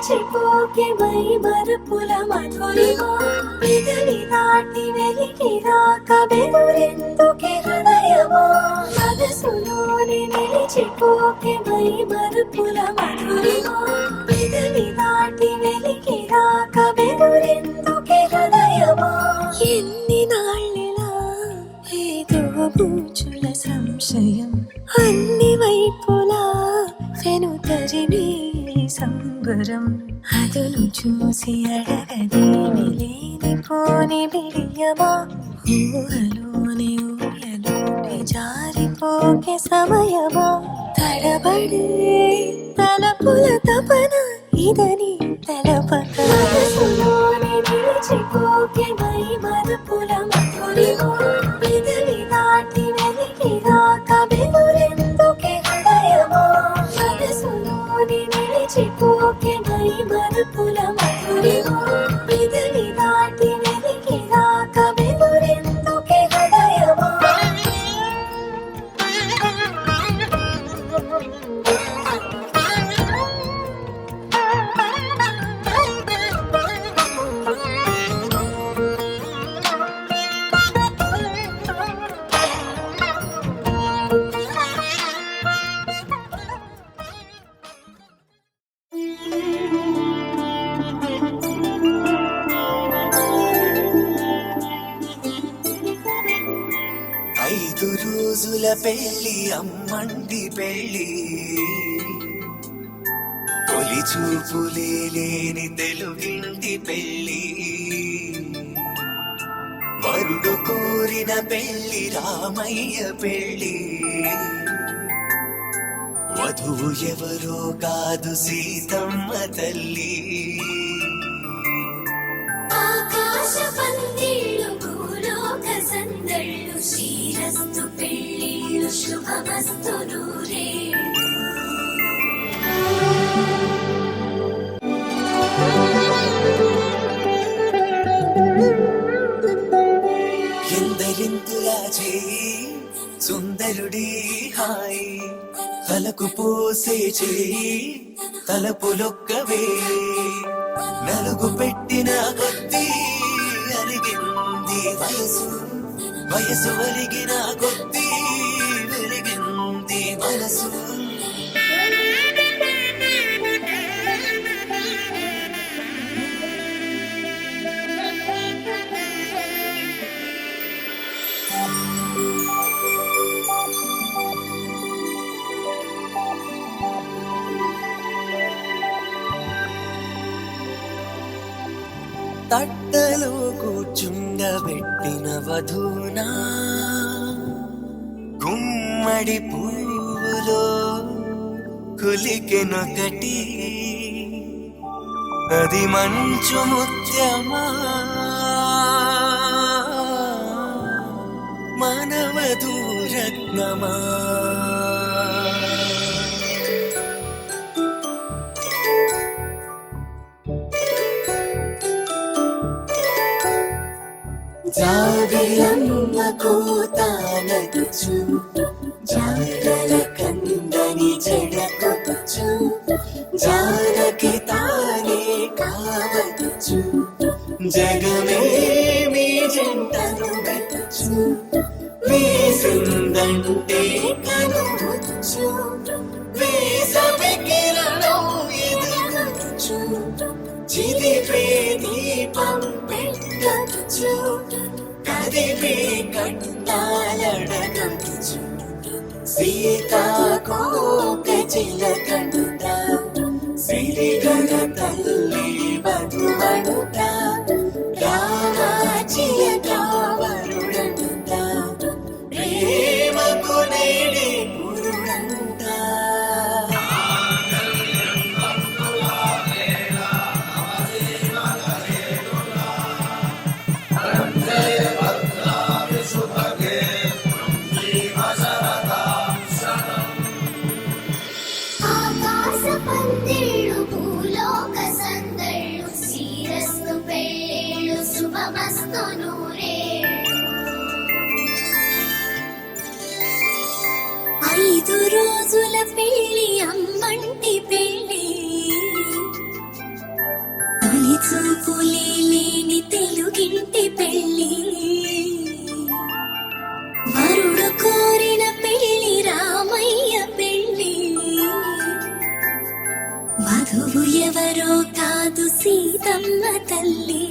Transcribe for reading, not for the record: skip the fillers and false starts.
నిలిచిపోకే my Marupula Madhurima పెదవి దాటి వెలికి రాక బెదురెందుకే హృదయమా మనసులోని నిలిచిపోకే మై మరుపుల మధురిమా పెదవి దాటి వెలికి రాక బెదురెందుకే హృదయమా ఎన్ని నాళ్ళెలా ఏదో బూచుల సంశయం అన్ని వైపులా వెనుతరిని సంబరం అదును చూసి అడగదేమి లేనిపోని బిడియమా ఊహలోని ఊయలోని జారిపోకే సమయమా తడబడే తలపుల తపన ఇదని తలపక మనసులోని నిలిచిపోకే మై మరుపుల మధురిమా పెదవి దాటి వెలికి రాక బెదురెందుకే హృదయమా మనసులోని నిలిచిపోకే మై మరుపుల మధురిమా పెదవి దాటి వెలికి రాక బెదురెందుకే హృదయమా రోజుల పెళ్లి అమ్మండి పెళ్లి తొలి చూపులే లేని తెలుగింటి పెళ్లి వరుడు కోరిన పెళ్లి రామయ్య పెళ్లి వధువు ఎవరో కాదు సీతమ్మ తల్లి ఆకాశ పందిళ్ళు భూలోక సందళ్ళు శ్రీరస్తు పెళ్ళిళ్ళు శుభమస్తు నూరే ఎందరింతులా చేయి సుందరుడి హాయి తలకు పోసే చేయి తలపులొక్కవే నలుగు పెట్టిన కొద్దీ అలిగింది వయసు వయసు ఒలిగిన కొద్దీ వెలిగింది మనసు తట్టలో కూర్చుండబెట్టిన వధూనా గుమ్మడి పువ్వులో కులికెనొకటి అది మంచు ముత్యమా మనవధూ రత్నమా జాబిలమ్మ కోతానదుచు జాడల కందని జడకొచ్చు జానకి తానే కావదుచు జగమే మీ జంటను గట్టుచు వేసిందంటే కనువచ్చు వేసవి కిరణం ఎదుగచ్చు చిలిపే దీపం పెట్టచ్చు కదిపే కట్టాలడగచ్చు సీతాకోక చిలకడుట సిరిగల తల్లి బదువడుట రామాచిలక వరుడనుట ప్రేమకు నేడే పురుడంట ఐదు రోజుల పెళ్లి అమ్మంటి పెళ్లి వధువు ఎవరో కాదు సీతమ్మ తల్లి